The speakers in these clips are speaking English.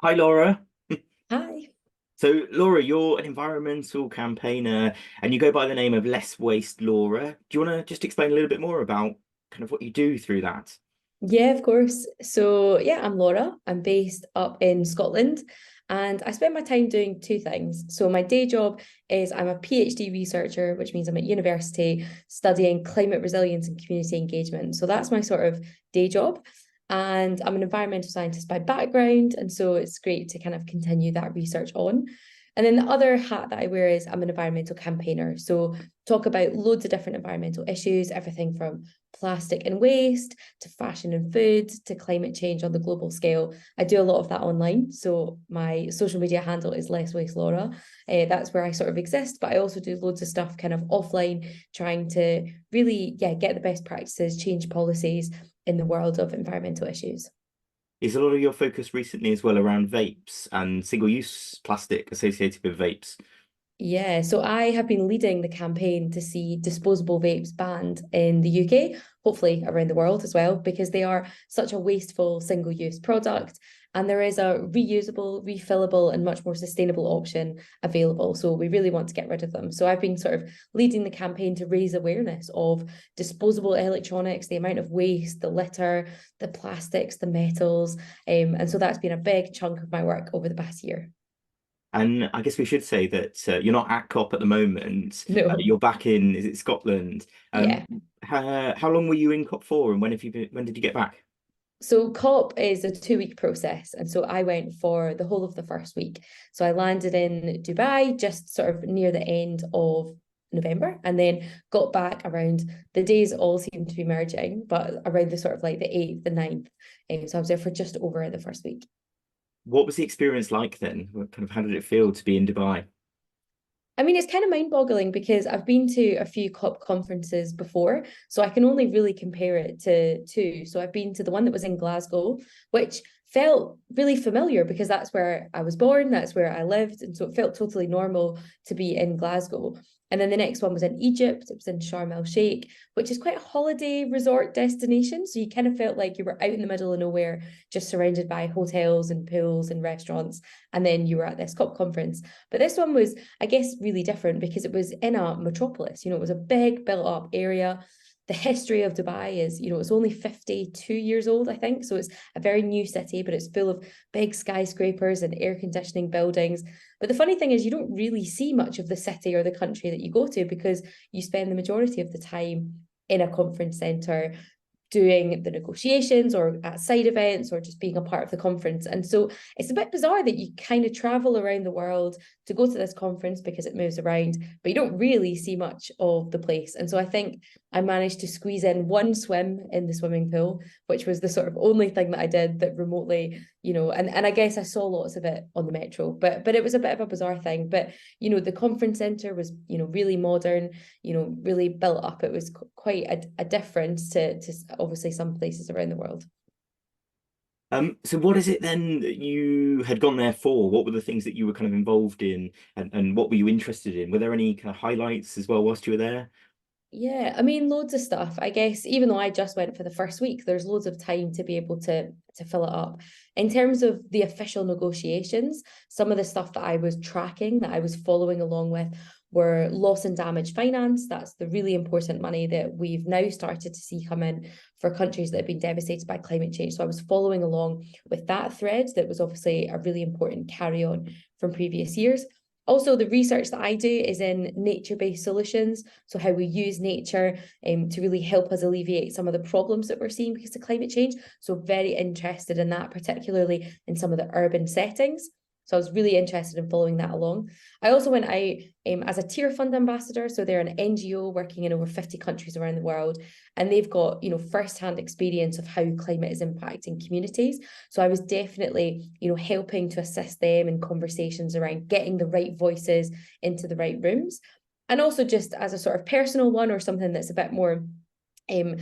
Hi, Laura. Hi. So, Laura, you're an environmental campaigner and you go by the name of Less Waste Laura. Do you want to just explain a little bit more about kind of what you do through that? Yeah, of course. So, yeah, I'm Laura. I'm based up in Scotland and I spend my time doing two things. So, my day job is I'm a PhD researcher, which means I'm at university studying climate resilience and community engagement. So, that's my sort of day job. And I'm an environmental scientist by background. And so, it's great to kind of continue that research on. And then the other hat that I wear is I'm an environmental campaigner. So, talk about loads of different environmental issues, everything from plastic and waste to fashion and food to climate change on the global scale. I do a lot of that online. So my social media handle is Less Waste Laura. That's where I sort of exist, but I also do loads of stuff kind of offline, trying to really, get the best practices, change policies in the world of environmental issues. Is a lot of your focus recently as well around vapes and single-use plastic associated with vapes? Yeah, so I have been leading the campaign to see disposable vapes banned in the UK, hopefully around the world as well, because they are such a wasteful single use product. And there is a reusable, refillable, and much more sustainable option available. So we really want to get rid of them. So I've been sort of leading the campaign to raise awareness of disposable electronics, the amount of waste, the litter, the plastics, the metals. And so that's been a big chunk of my work over the past year. And I guess we should say that you're not at COP at the moment. No. You're back in, is it Scotland? Yeah. How long were you in COP for, and when did you get back? So COP is a 2 week process. And so I went for the whole of the first week. So I landed in Dubai just sort of near the end of November and then got back around the days all seem to be merging, but around the sort of like the 8th, the 9th. So I was there for just over the first week. What was the experience like then? How did it feel to be in Dubai? I mean, it's kind of mind-boggling because I've been to a few COP conferences before, so I can only really compare it to two. So I've been to the one that was in Glasgow, which felt really familiar because that's where I was born, that's where I lived, and so it felt totally normal to be in Glasgow. And then the next one was in Egypt. It was in Sharm el Sheikh, which is quite a holiday resort destination. So you kind of felt like you were out in the middle of nowhere, just surrounded by hotels and pools and restaurants. And then you were at this COP conference. But this one was, I guess, really different because it was in a metropolis. It was a big built up area. The history of Dubai is, it's only 52 years old, I think. So it's a very new city, but it's full of big skyscrapers and air conditioning buildings. But the funny thing is, you don't really see much of the city or the country that you go to because you spend the majority of the time in a conference center doing the negotiations or at side events or just being a part of the conference. And so it's a bit bizarre that you kind of travel around the world to go to this conference because it moves around, but you don't really see much of the place. And so I think I managed to squeeze in one swim in the swimming pool, which was the sort of only thing that I did that remotely, and I guess I saw lots of it on the metro, but it was a bit of a bizarre thing. But the conference center was, really modern, really built up. It was quite a difference to obviously some places around the world. So what is it then that you had gone there for? What were the things that you were kind of involved in, and what were you interested in? Were there any kind of highlights as well whilst you were there? Yeah, I mean, loads of stuff. I guess even though I just went for the first week, there's loads of time to be able to fill it up. In terms of the official negotiations, some of the stuff that I was tracking, that I was following along with, were loss and damage finance. That's the really important money that we've now started to see come in for countries that have been devastated by climate change. So I was following along with that thread that was obviously a really important carry on from previous years. Also, the research that I do is in nature-based solutions. So how we use nature to really help us alleviate some of the problems that we're seeing because of climate change. So very interested in that, particularly in some of the urban settings. So I was really interested in following that along. I also went out as a Tear Fund ambassador. So they're an NGO working in over 50 countries around the world. And they've got, first-hand experience of how climate is impacting communities. So I was definitely, helping to assist them in conversations around getting the right voices into the right rooms. And also just as a sort of personal one or something that's a bit more um,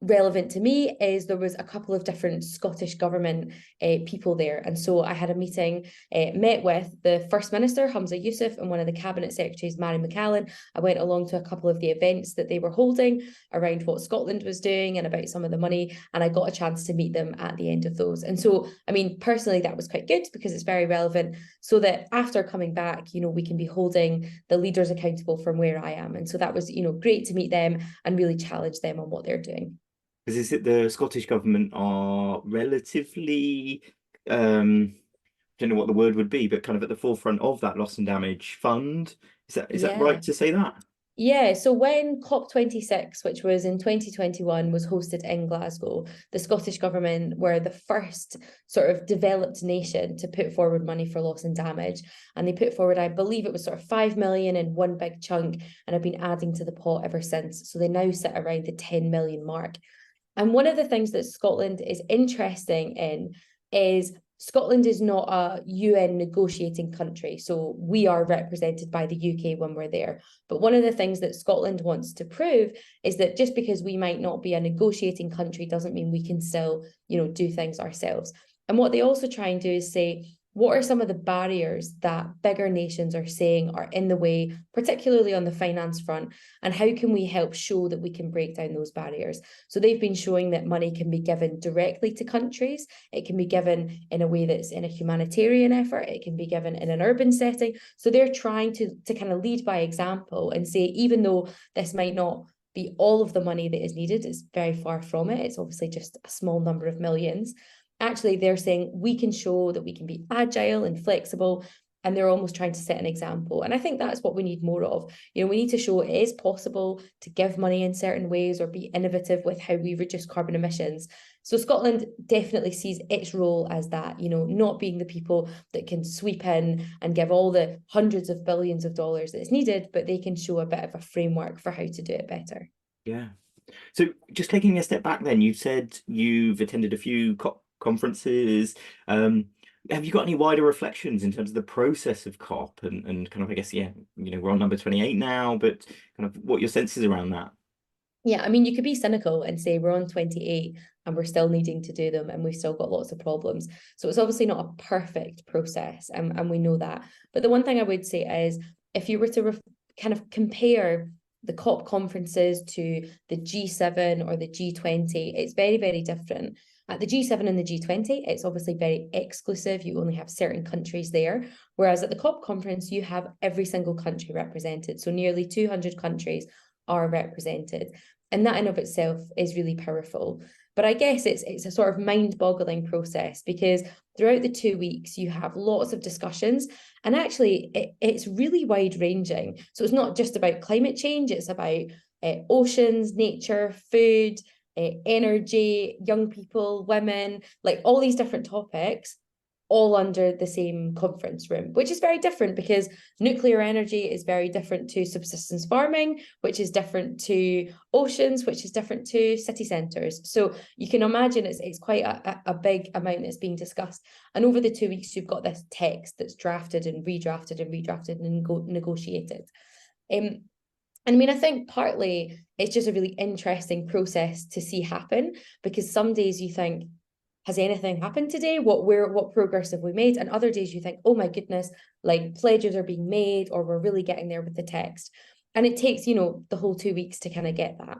relevant to me is there was a couple of different Scottish government people there. And so I had a meeting, met with the First Minister, Humza Yousaf, and one of the Cabinet Secretaries, Mary McCallan. I went along to a couple of the events that they were holding around what Scotland was doing and about some of the money. And I got a chance to meet them at the end of those. And so, I mean, personally, that was quite good because it's very relevant so that after coming back, you know, we can be holding the leaders accountable from where I am. And so that was, you know, great to meet them and really challenge them on what they're doing. Because is it the Scottish government are relatively, don't know what the word would be, but kind of at the forefront of that loss and damage fund. Is that Yeah. right to say that? Yeah, so when COP26, which was in 2021, was hosted in Glasgow, the Scottish Government were the first sort of developed nation to put forward money for loss and damage. And they put forward, I believe it was sort of 5 million in one big chunk, and have been adding to the pot ever since. So they now sit around the 10 million mark. And one of the things that Scotland is interesting in is Scotland is not a UN negotiating country. So we are represented by the UK when we're there. But one of the things that Scotland wants to prove is that just because we might not be a negotiating country doesn't mean we can still, you know, do things ourselves. And what they also try and do is say, what are some of the barriers that bigger nations are saying are in the way, particularly on the finance front, and how can we help show that we can break down those barriers? So they've been showing that money can be given directly to countries. It can be given in a way that's in a humanitarian effort. It can be given in an urban setting. So they're trying to kind of lead by example and say, even though this might not be all of the money that is needed, it's very far from it. It's obviously just a small number of millions. Actually, they're saying we can show that we can be agile and flexible, and they're almost trying to set an example. And I think that's what we need more of. You know, we need to show it is possible to give money in certain ways or be innovative with how we reduce carbon emissions. So Scotland definitely sees its role as that, you know, not being the people that can sweep in and give all the hundreds of billions of dollars that is needed, but they can show a bit of a framework for how to do it better. Yeah. So just taking a step back then, you said you've attended a few COP conferences. Have you got any wider reflections in terms of the process of COP and kind of, I guess, yeah, you know, we're on number 28 now, but kind of what your senses around that? Yeah, I mean, you could be cynical and say we're on 28 and we're still needing to do them and we've still got lots of problems. So it's obviously not a perfect process, and we know that. But the one thing I would say is if you were to kind of compare the COP conferences to the G7 or the G20, it's very, very different. At the G7 and the G20, it's obviously very exclusive. You only have certain countries there. Whereas at the COP conference, you have every single country represented. So nearly 200 countries are represented. And that in of itself is really powerful. But I guess it's a sort of mind-boggling process because throughout the 2 weeks, you have lots of discussions. And actually, it's really wide-ranging. So it's not just about climate change, it's about oceans, nature, food, energy, young people, women, like all these different topics, all under the same conference room, which is very different because nuclear energy is very different to subsistence farming, which is different to oceans, which is different to city centres. So you can imagine it's quite a big amount that's being discussed. And over the 2 weeks, you've got this text that's drafted and redrafted and redrafted and negotiated. And I mean, I think partly it's just a really interesting process to see happen because some days you think, has anything happened today? What progress have we made? And other days you think, oh my goodness, like pledges are being made or we're really getting there with the text. And it takes, you know, the whole 2 weeks to kind of get that.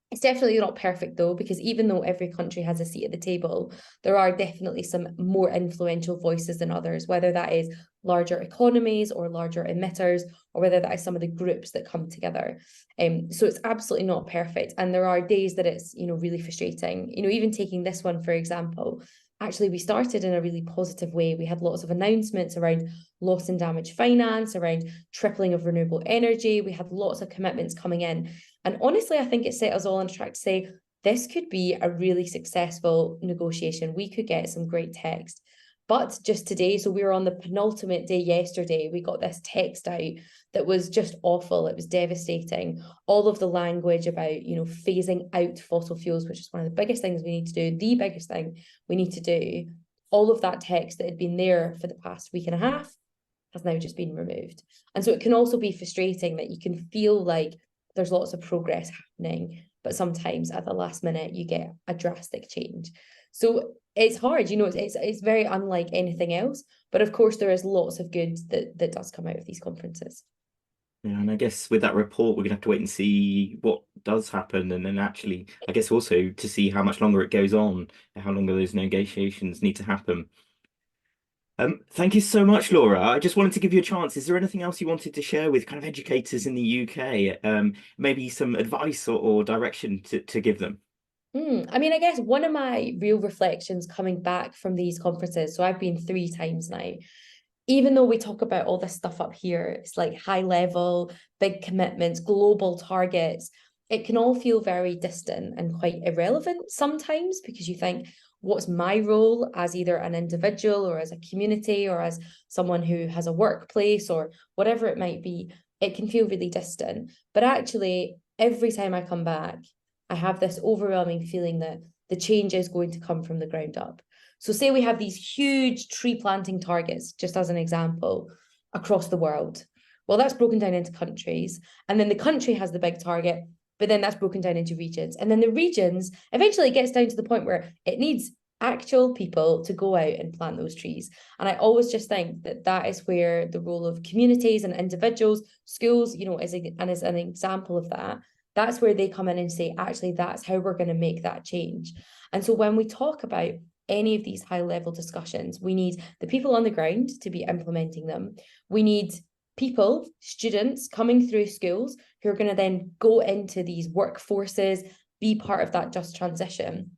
It's definitely not perfect though, because even though every country has a seat at the table, there are definitely some more influential voices than others, whether that is larger economies or larger emitters, or whether that is some of the groups that come together. So it's absolutely not perfect. And there are days that it's, you know, really frustrating. You know, even taking this one, for example, actually we started in a really positive way. We had lots of announcements around loss and damage finance, around tripling of renewable energy. We had lots of commitments coming in. And honestly, I think it set us all on track to say, this could be a really successful negotiation. We could get some great text. But just today, so we were on the penultimate day yesterday, we got this text out that was just awful. It was devastating. All of the language about, you know, phasing out fossil fuels, which is one of the biggest things we need to do, the biggest thing we need to do. All of that text that had been there for the past week and a half has now just been removed. And so it can also be frustrating that you can feel like there's lots of progress happening, but sometimes at the last minute you get a drastic change. So it's hard, you know, it's very unlike anything else. But of course, there is lots of good that does come out of these conferences. Yeah, and I guess with that report, we're gonna have to wait and see what does happen, and then actually, I guess also to see how much longer it goes on, how long those negotiations need to happen. Thank you so much, Laura. I just wanted to give you a chance. Is there anything else you wanted to share with kind of educators in the UK? Maybe some advice or direction to give them? I mean, I guess one of my real reflections coming back from these conferences, so I've been 3 times now, even though we talk about all this stuff up here, it's like high level, big commitments, global targets, it can all feel very distant and quite irrelevant sometimes because you think, what's my role as either an individual or as a community or as someone who has a workplace or whatever it might be? It can feel really distant. But actually, every time I come back, I have this overwhelming feeling that the change is going to come from the ground up. So say we have these huge tree planting targets, just as an example, across the world. Well, that's broken down into countries. And then the country has the big target, but then that's broken down into regions. And then the regions, eventually it gets down to the point where it needs actual people to go out and plant those trees. And I always just think that that is where the role of communities and individuals, schools, you know, is an example of that. That's where they come in and say, actually, that's how we're going to make that change. And so when we talk about any of these high level discussions, we need the people on the ground to be implementing them. We need people, students coming through schools who are going to then go into these workforces, be part of that just transition.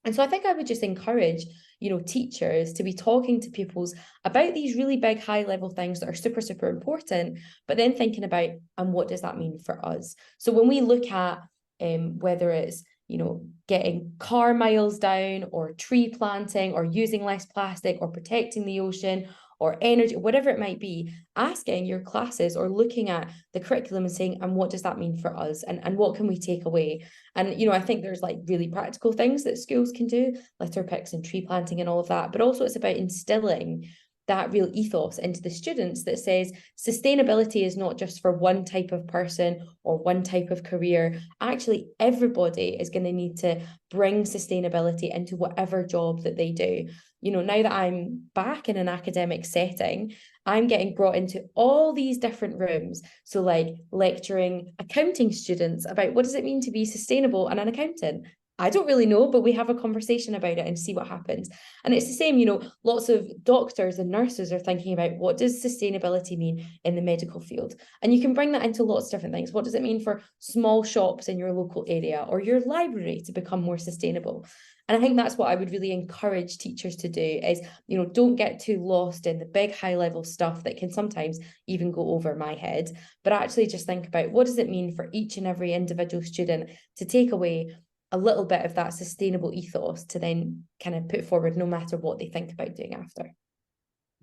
And so I think I would just encourage, you know, teachers to be talking to pupils about these really big high level things that are super, super important, but then thinking about, and what does that mean for us? So when we look at whether it's, you know, getting car miles down or tree planting or using less plastic or protecting the ocean or energy, whatever it might be, asking your classes or looking at the curriculum and saying, and what does that mean for us? And what can we take away? And, you know, I think there's like really practical things that schools can do, litter picks and tree planting and all of that, but also it's about instilling that real ethos into the students that says sustainability is not just for one type of person or one type of career. Actually, everybody is going to need to bring sustainability into whatever job that they do. You know, now that I'm back in an academic setting, I'm getting brought into all these different rooms. So like lecturing accounting students about what does it mean to be sustainable and an accountant? I don't really know, but we have a conversation about it and see what happens. And it's the same, you know, lots of doctors and nurses are thinking about what does sustainability mean in the medical field? And you can bring that into lots of different things. What does it mean for small shops in your local area or your library to become more sustainable? And I think that's what I would really encourage teachers to do is, you know, don't get too lost in the big high level stuff that can sometimes even go over my head, but actually just think about what does it mean for each and every individual student to take away a little bit of that sustainable ethos to then kind of put forward no matter what they think about doing after.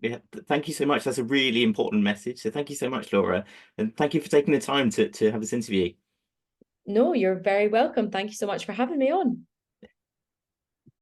Yeah, thank you so much. That's a really important message. So thank you so much, Laura. And thank you for taking the time to have this interview. No, you're very welcome. Thank you so much for having me on.